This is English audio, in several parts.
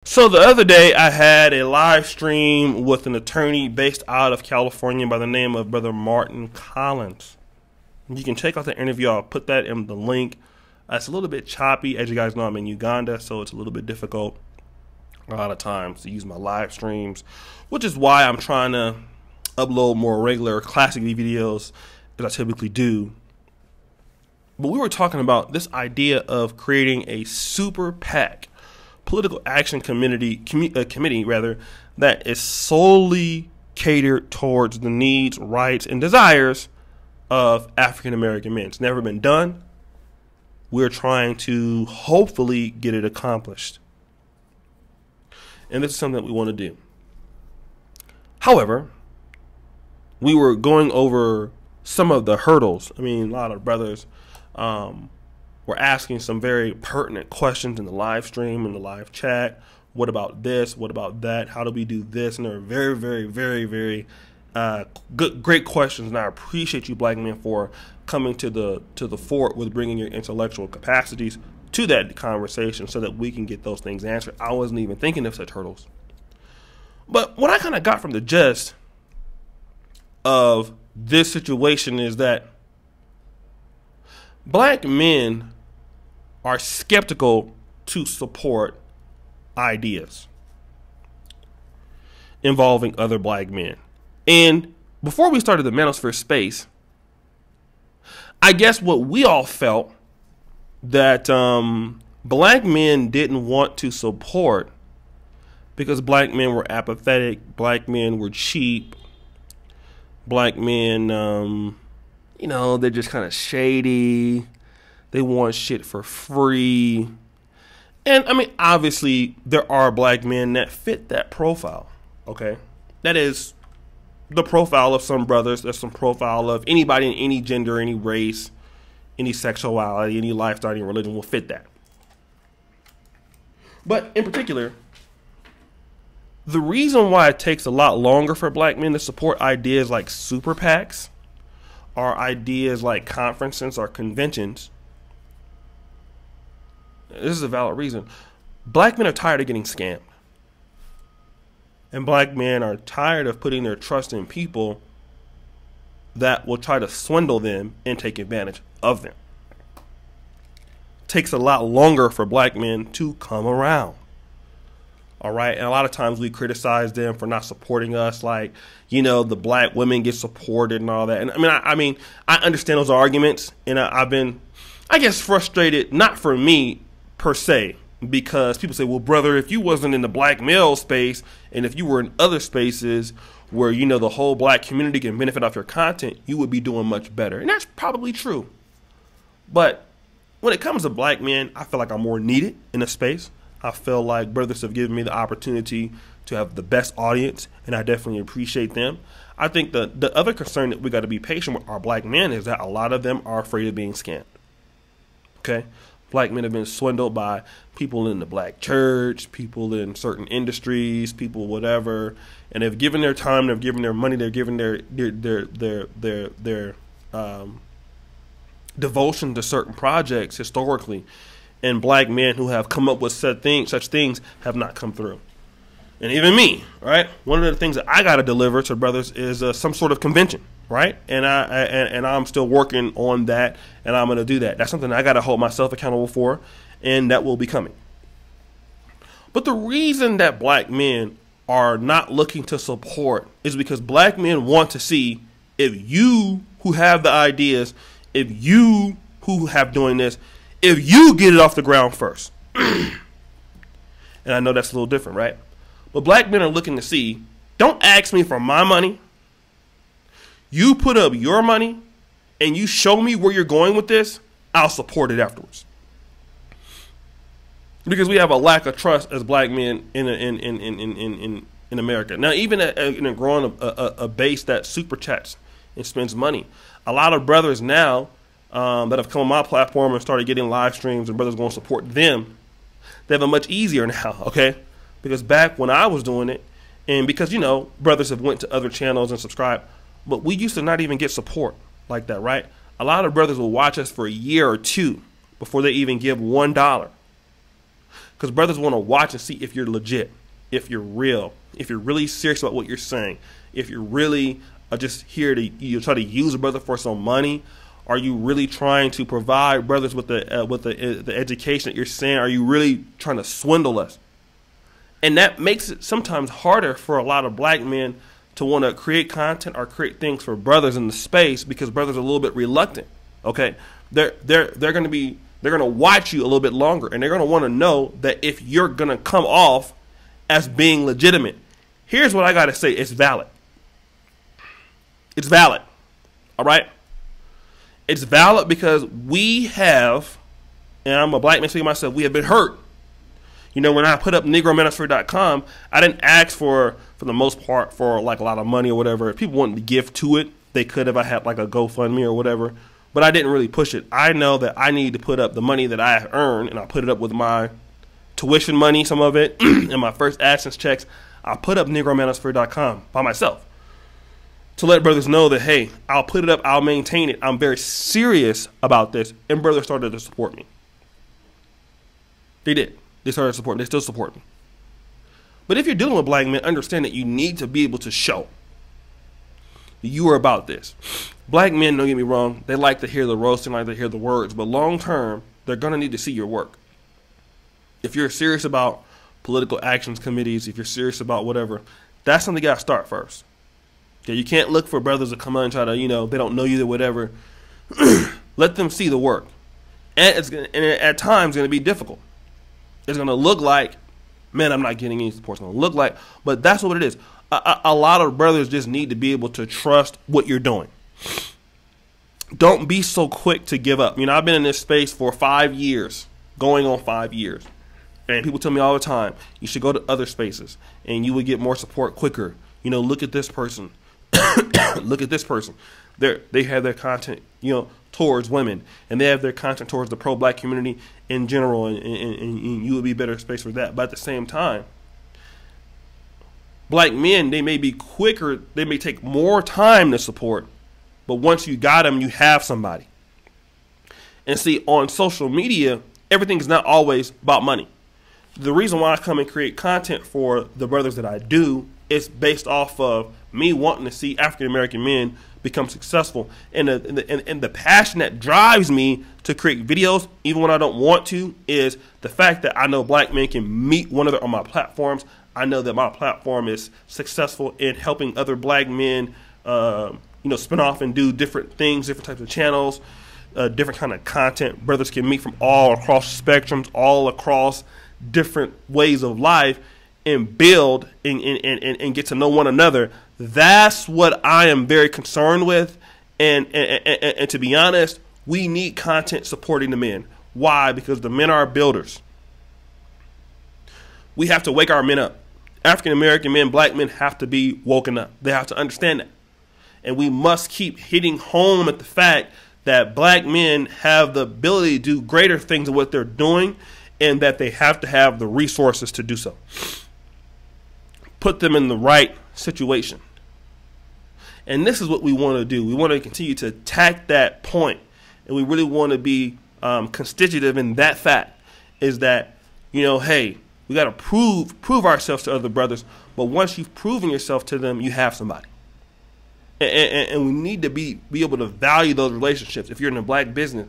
So the other day I had a live stream with an attorney based out of California by the name of Brother Martin Collins. You can check out the interview. I'll put that in the link. It's a little bit choppy. As you guys know, I'm in Uganda, so it's a little bit difficult a lot of times to use my live streams, which is why I'm trying to upload more regular classic videos as I typically do. But we were talking about this idea of creating a super PAC, political action committee that is solely catered towards the needs, rights, and desires of African American men. It's never been done. We're trying to hopefully get it accomplished. And this is something that we want to do. However, we were going over some of the hurdles. I mean, a lot of brothers were asking some very pertinent questions in the live stream, in the live chat. What about this? What about that? How do we do this? And they're very, very, very, very great questions. And I appreciate you, black men, for coming to the fort with bringing your intellectual capacities to that conversation so that we can get those things answered. I wasn't even thinking of such hurdles. But what I kind of got from the gist of this situation is that black men are skeptical to support ideas involving other black men. And before we started the Manosphere space, I guess what we all felt that black men didn't want to support because black men were apathetic, black men were cheap, black men, you know, they're just kind of shady. They want shit for free. And I mean, obviously, there are black men that fit that profile. Okay. That is the profile of some brothers. That's some profile of anybody in any gender, any race, any sexuality, any lifestyle, any religion will fit that. But in particular, the reason why it takes a lot longer for black men to support ideas like super PACs or ideas like conferences or conventions, this is a valid reason. Black men are tired of getting scammed. And black men are tired of putting their trust in people that will try to swindle them and take advantage of them. It takes a lot longer for black men to come around. All right. And a lot of times we criticize them for not supporting us. Like, you know, the black women get supported and all that. And I mean, I understand those arguments. And I've been, I guess, frustrated, not for me per se, because people say, well, brother, if you wasn't in the black male space and if you were in other spaces where, you know, the whole black community can benefit off your content, you would be doing much better. And that's probably true. But when it comes to black men, I feel like I'm more needed in a space. I feel like brothers have given me the opportunity to have the best audience, and I definitely appreciate them. I think the other concern that we got to be patient with our black men is that a lot of them are afraid of being scammed. Okay? Black men have been swindled by people in the black church, people in certain industries, people whatever, and they've given their time, they've given their money, they've given their devotion to certain projects historically, and black men who have come up with such things have not come through. And even me, right? One of the things that I got to deliver to brothers is some sort of convention, right? And I'm still working on that, and I'm going to do that. That's something I got to hold myself accountable for, and that will be coming. But the reason that black men are not looking to support is because black men want to see if you who have the ideas, if you who have doing this, if you get it off the ground first. And I know that's a little different, right? But black men are looking to see, don't ask me for my money. You put up your money and you show me where you're going with this, I'll support it afterwards. Because we have a lack of trust as black men in America. Now, even in growing a base that super chats and spends money, a lot of brothers now that have come on my platform and started getting live streams and brothers going to support them, they have it much easier now, okay? Because back when I was doing it, and because, you know, brothers have went to other channels and subscribed, but we used to not even get support like that, right? A lot of brothers will watch us for a year or two before they even give $1. because brothers want to watch and see if you're legit, if you're real, if you're really serious about what you're saying, if you're really just here to try to use a brother for some money. Are you really trying to provide brothers with the education that you're saying? Are you really trying to swindle us? And that makes it sometimes harder for a lot of black men to want to create content or create things for brothers in the space, because brothers are a little bit reluctant. Okay, they're going to watch you a little bit longer, and they're going to want to know that if you're going to come off as being legitimate. Here's what I got to say: it's valid. It's valid. All right. It's valid because we have, and I'm a black man speaking myself, we have been hurt. You know, when I put up NegroMinistry.com, I didn't ask for the most part, for like a lot of money or whatever. If people wanted to give to it, they could if I had like a GoFundMe or whatever. But I didn't really push it. I know that I need to put up the money that I have earned, and I put it up with my tuition money, some of it, and my first AdSense checks. I put up NegroMinistry.com by myself, to let brothers know that, hey, I'll put it up, I'll maintain it. I'm very serious about this. And brothers started to support me. They did. They started to support me. They still support me. But if you're dealing with black men, understand that you need to be able to show that you are about this. Black men, don't get me wrong, they like to hear the roasting, like to hear the words. But long term, they're going to need to see your work. If you're serious about political actions committees, if you're serious about whatever, that's something you got to start first. Okay, you can't look for brothers to come on and try to, they don't know you or whatever. Let them see the work. And at times, it's going to be difficult. It's going to look like, man, I'm not getting any support. It's going to look like, but that's what it is. A lot of brothers just need to be able to trust what you're doing. Don't be so quick to give up. I've been in this space for 5 years, going on 5 years. And people tell me all the time, you should go to other spaces and you will get more support quicker. Look at this person. Look at this person. They have their content, towards women, and they have their content towards the pro-black community in general, and you would be better space for that. But at the same time, black men, they may be quicker, they may take more time to support, but once you got them, you have somebody. And see, on social media, everything is not always about money. The reason why I come and create content for the brothers that I do is based off of me wanting to see African-American men become successful. And the passion that drives me to create videos, even when I don't want to, is the fact that I know black men can meet one another on my platforms. I know that my platform is successful in helping other black men, spin off and do different things, different types of channels, different kind of content. Brothers can meet from all across spectrums, all across different ways of life, and build and get to know one another. That's what I am very concerned with. And to be honest, we need content supporting the men. Why? Because the men are builders. We have to wake our men up. African American men, black men have to be woken up. They have to understand that. And we must keep hitting home at the fact that black men have the ability to do greater things than what they're doing, and that they have to have the resources to do so. Put them in the right situation. And this is what we want to do. We want to continue to attack that point, and we really want to be constitutive in that fact, is that, hey, we got to prove ourselves to other brothers, but once you've proven yourself to them, you have somebody. And we need to be able to value those relationships. If you're in a black business,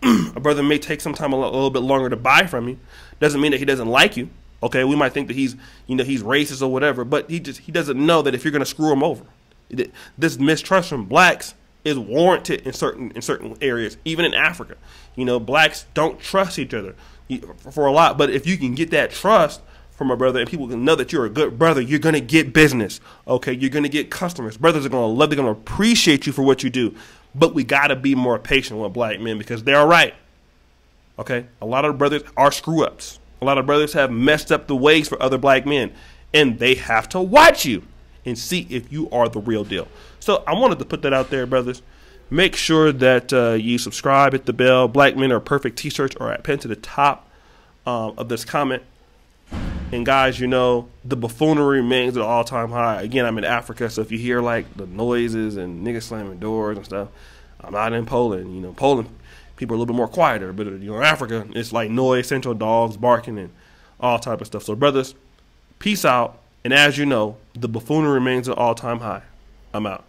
a brother may take some time a little bit longer to buy from you. Doesn't mean that he doesn't like you. Okay, we might think that he's racist or whatever, but he doesn't know that if you're going to screw him over. This mistrust from blacks is warranted in certain areas, even in Africa. Blacks don't trust each other for a lot, but if you can get that trust from a brother and people can know that you're a good brother, you're going to get business. Okay, you're going to get customers. Brothers are going to love, they're going to appreciate you for what you do. But we got to be more patient with black men, because they're right. Okay, a lot of brothers are screw ups. A lot of brothers have messed up the ways for other black men, and they have to watch you and see if you are the real deal. So I wanted to put that out there, brothers. Make sure that you subscribe, hit the bell. Black Men Are Perfect t-shirts are pinned to the top of this comment. And guys, the buffoonery remains at an all-time high. Again, I'm in Africa, so if you hear like the noises and niggas slamming doors and stuff, I'm not in Poland. Poland people are a little bit more quieter, but in Africa, it's like noise, central dogs barking and all type of stuff. So, brothers, peace out. And as you know, the buffoonery remains at all-time high. I'm out.